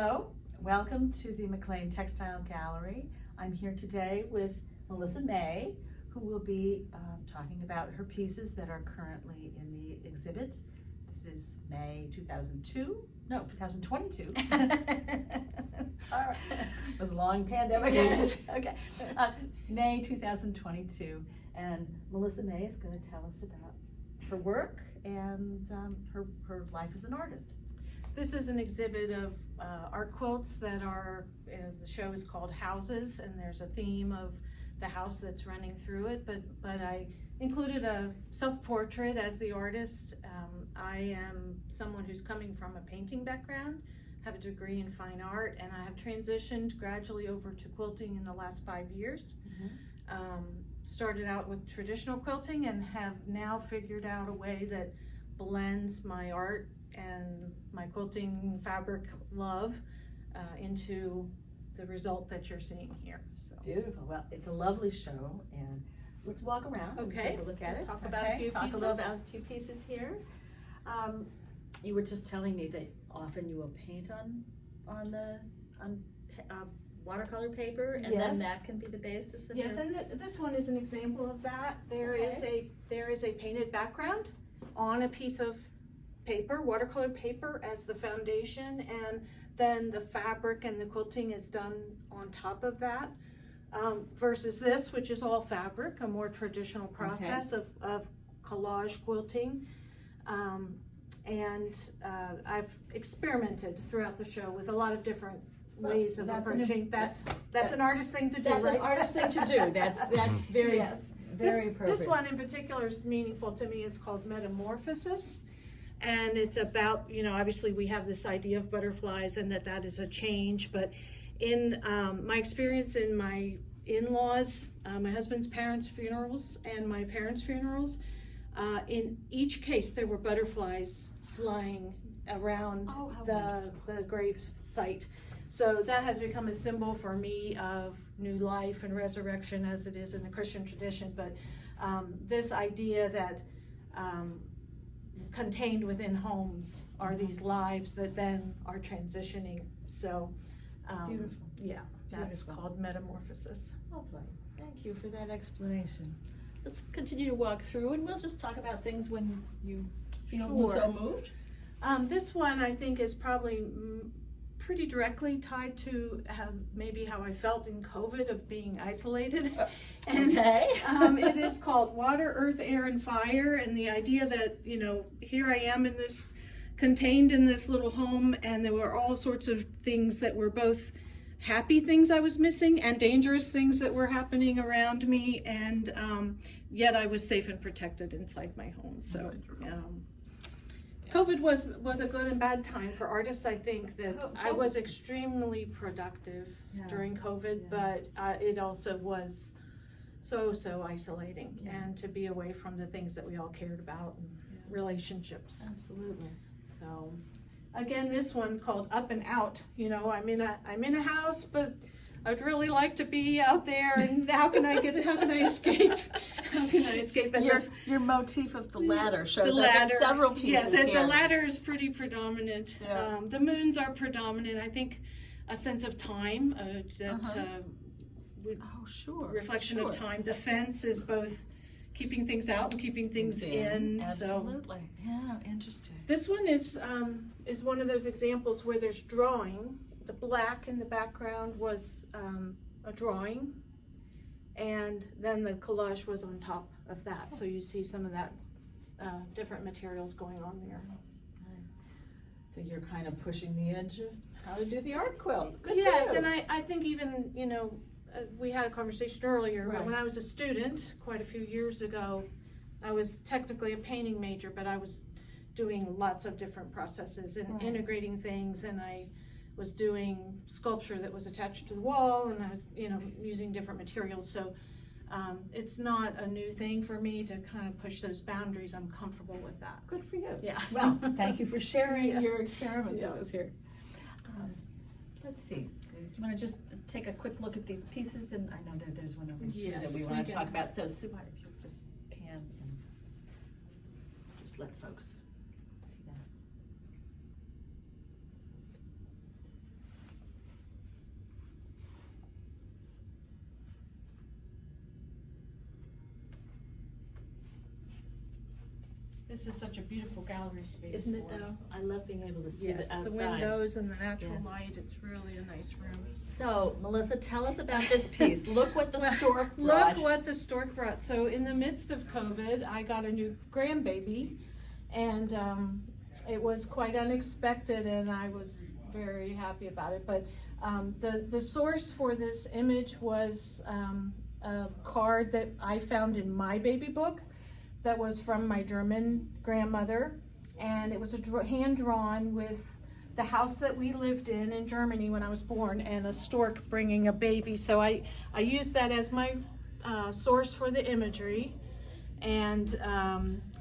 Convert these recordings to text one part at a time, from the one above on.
Hello, welcome to the McLean Textile Gallery. I'm here today with Melissa May, who will be talking about her pieces that are currently in the exhibit. This is May 2022. All right. It was a long pandemic. Yes. Okay. May 2022. And Melissa May is going to tell us about her work and her life as an artist. This is an exhibit of art quilts that are, the show is called Houses, and there's a theme of the house that's running through it, but I included a self-portrait as the artist. I am someone who's coming from a painting background, have a degree in fine art, and I have transitioned gradually over to quilting in the last 5 years. Mm-hmm. Started out with traditional quilting and have now figured out a way that blends my art and my quilting fabric love into the result that you're seeing here. So beautiful. Well, it's a lovely show, and let's walk around and take a look at it. Talk about a few pieces. Talk a little about a few pieces here. You were just telling me that often you will paint on watercolor paper, and yes. Then that can be the basis of yes, and this one is an example of that. There is a painted background on a piece of paper, watercolor paper, as the foundation, and then the fabric and the quilting is done on top of that, versus this, which is all fabric, a more traditional process of collage quilting. I've experimented throughout the show with a lot of different ways of approaching. That's an artist thing to do. That's right? an artist thing to do. That's very yes. Very appropriate. This one in particular is meaningful to me. It's called Metamorphosis. And it's about, obviously we have this idea of butterflies and that is a change, but in my experience in my in-laws, my husband's parents' funerals and my parents' funerals, in each case there were butterflies flying around the grave site. So that has become a symbol for me of new life and resurrection, as it is in the Christian tradition. But this idea that contained within homes are these lives that then are transitioning. So beautiful. Yeah, that's called Metamorphosis. Lovely. Thank you for that explanation. Let's continue to walk through, and we'll just talk about things when you feel so moved. This one I think is probably pretty directly tied to maybe how I felt in COVID of being isolated. And it is called Water, Earth, Air, and Fire, and the idea that, here I am contained in this little home, and there were all sorts of things that were both happy things I was missing and dangerous things that were happening around me, and yet I was safe and protected inside my home. So COVID was a good and bad time for artists. I think that I was extremely productive during COVID, but it also was so isolating, and to be away from the things that we all cared about and relationships. Absolutely. So again, this one called Up and Out. I'm in a house, but I'd really like to be out there, and how can I escape? How can I escape? And your motif of the ladder shows up in several pieces. Yes, and here. the ladder is pretty predominant. Yeah. The moons are predominant. I think a sense of time, reflection of time. The fence is both keeping things out and keeping things in. Absolutely. Yeah, interesting. This one is one of those examples where there's drawing. The black in the background was a drawing, and then the collage was on top of that. So you see some of that different materials going on there. So you're kind of pushing the edge of how to do the art quilt. Good yes, for you. and I think even, we had a conversation earlier, but when I was a student quite a few years ago, I was technically a painting major, but I was doing lots of different processes and integrating things, and I was doing sculpture that was attached to the wall, and I was, using different materials. So it's not a new thing for me to kind of push those boundaries. I'm comfortable with that. Good for you. Yeah. Well, thank you for sharing your experiments with us here. Let's see. You want to just take a quick look at these pieces, and I know that there's one over here that we want to talk about. So Sue, if you'll just pan and just let folks see that. This is such a beautiful gallery space. Isn't it for though? I love being able to see Yes, the outside. the windows and the natural Yes. light, it's really a nice room. So, Melissa, tell us about this piece. Look what the Well, stork brought. Look what the stork brought. So in the midst of COVID, I got a new grandbaby, and it was quite unexpected, and I was very happy about it. But the source for this image was a card that I found in my baby book that was from my German grandmother, and it was hand-drawn with the house that we lived in Germany when I was born, and a stork bringing a baby. So I used that as my source for the imagery, and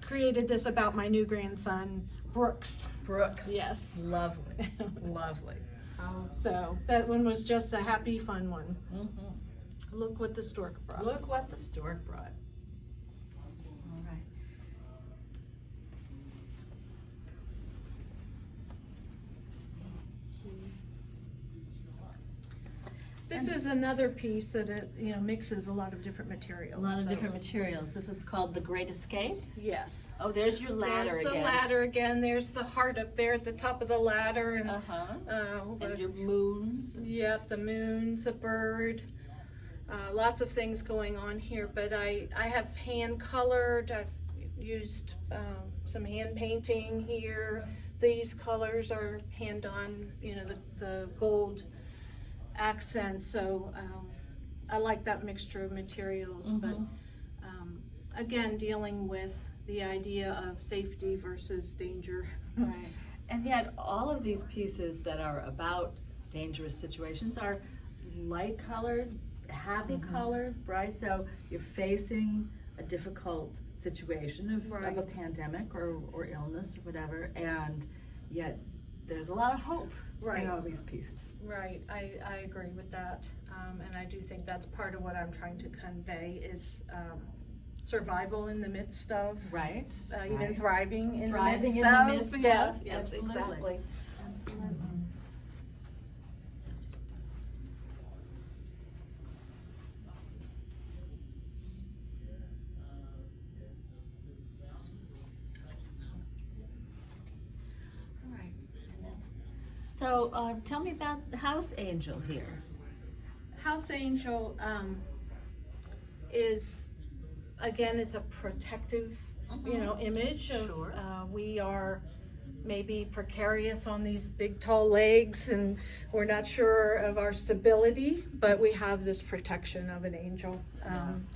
created this about my new grandson, Brooks. Brooks. Yes. Lovely. Lovely. So that one was just a happy, fun one. Mm-hmm. Look what the stork brought. Look what the stork brought. All right. This is another piece that mixes a lot of different materials. A lot of So, different materials. This is called The Great Escape. Yes. Oh, there's your ladder There's the again. ladder again. There's the heart up there at the top of the ladder, and And your moons. yep, the moon's a bird. Lots of things going on here, but I have hand colored. I've used some hand painting here. These colors are hand on, the gold accents. So I like that mixture of materials, but again, dealing with the idea of safety versus danger. Right. And yet, all of these pieces that are about dangerous situations are light colored, happy colored, bright. So you're facing a difficult situation of a pandemic or illness or whatever, and yet there's a lot of hope in all these pieces. Right, I agree with that, and I do think that's part of what I'm trying to convey is survival in the midst of even thriving in the midst of. Yeah, yes, absolutely. exactly. Absolutely. So tell me about the house angel here. House angel is, again, it's a protective, image of we are maybe precarious on these big tall legs, and we're not sure of our stability, but we have this protection of an angel.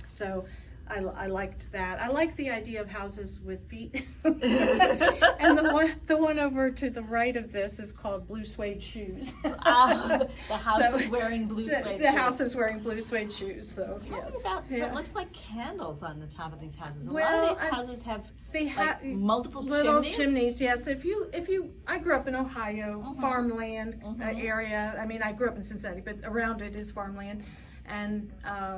So I liked that. I like the idea of houses with feet. And the one over to the right of this is called Blue Suede Shoes. The house is wearing blue suede shoes. The house is wearing blue suede shoes. So Tell me about what looks like candles on the top of these houses. A lot Well, of these houses have They have multiple little chimneys. Yes, if you, I grew up in Ohio, farmland area. I mean, I grew up in Cincinnati, but around it is farmland, and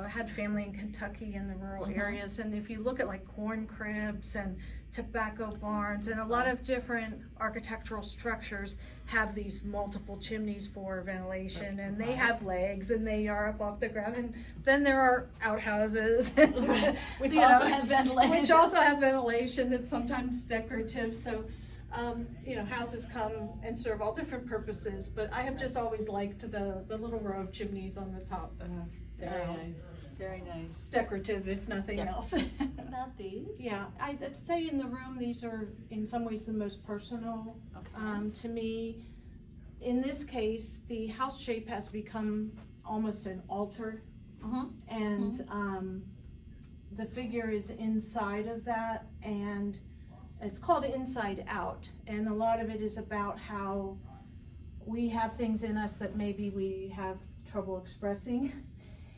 had family in Kentucky in the rural areas. And if you look at like corn cribs and tobacco barns, and a lot of different architectural structures have these multiple chimneys for ventilation, and they have legs, and they are up off the ground. And then there are outhouses, Which also have ventilation. Which also have ventilation that's sometimes decorative. So, houses come and serve all different purposes, but I have just always liked the little row of chimneys on the top. Very nice. Very nice. Decorative, if nothing else. What about these? Yeah, I'd say in the room, these are in some ways the most personal to me. In this case, the house shape has become almost an altar, and the figure is inside of that, and it's called Inside Out, and a lot of it is about how we have things in us that maybe we have trouble expressing.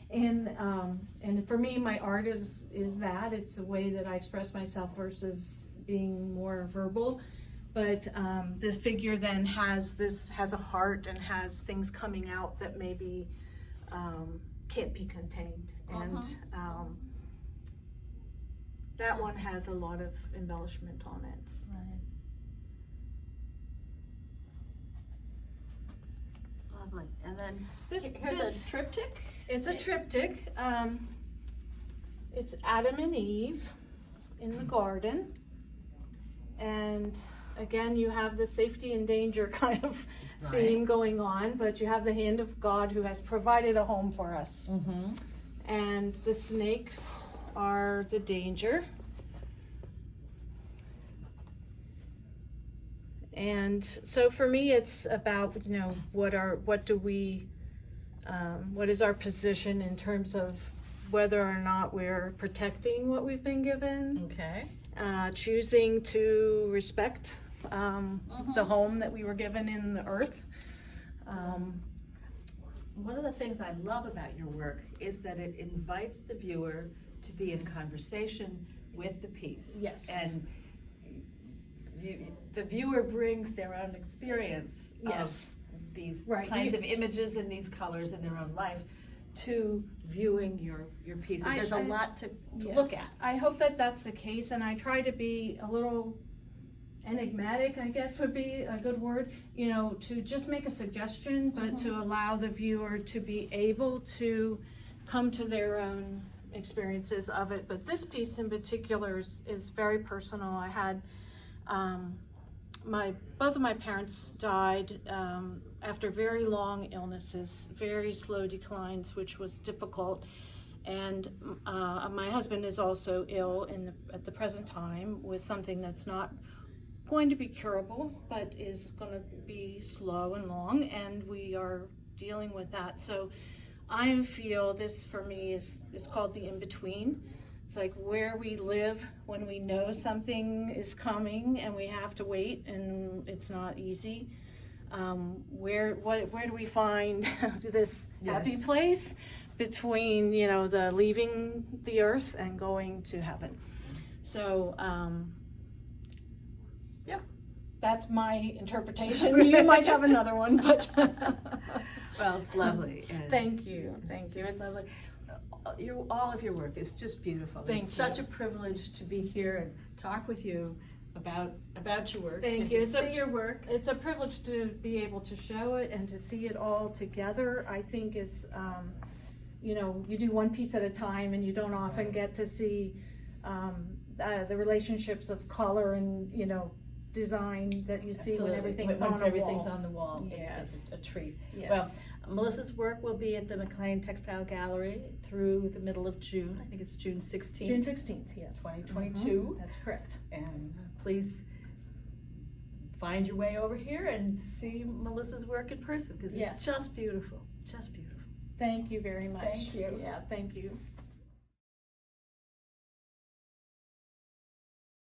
And for me, my art is that. It's a way that I express myself versus being more verbal. But the figure then has a heart and has things coming out that maybe can't be contained. And that one has a lot of embellishment on it. Right. Lovely. And then here's a triptych. It's a triptych. It's Adam and Eve in the garden, And again, you have the safety and danger kind of Right. theme going on, but you have the hand of God who has provided a home for us. Mm-hmm. And the snakes are the danger. And so for me, it's about, what is our position in terms of whether or not we're protecting what we've been given, Okay. choosing to respect the home that we were given in the earth. One of the things I love about your work is that it invites the viewer to be in conversation with the piece. Yes. And the viewer brings their own experience Yes. of these Right. kinds of images and these colors in their own life to viewing your pieces. There's a lot to look at. I hope that that's the case, and I try to be a little enigmatic, I guess would be a good word, to just make a suggestion, but to allow the viewer to be able to come to their own experiences of it. But this piece in particular is very personal. I had both of my parents died after very long illnesses, very slow declines, which was difficult. And my husband is also ill at the present time with something that's not going to be curable, but is going to be slow and long, and we are dealing with that. So I feel this for me is called the in-between. It's like where we live when we know something is coming and we have to wait and it's not easy. Where do we find this happy place between the leaving the earth and going to heaven? So that's my interpretation. You might have another one, but Well, it's lovely. And thank you. It's lovely. All of your work is just beautiful. Thank It's you. such a privilege to be here and talk with you about your work. Thank and you. To It's see your work. It's a privilege to be able to show it and to see it all together. I think is, you do one piece at a time, and you don't often get to see the relationships of color and design that you see when everything's on the wall. Yes. It's a treat. Yes. Well, Melissa's work will be at the McLean Textile Gallery through the middle of June. I think it's June 16th. June 16th, yes. 2022. That's correct. And please find your way over here and see Melissa's work in person, because it's Yes. just beautiful. Just beautiful. Thank you very much. Thank you. Yeah, thank you.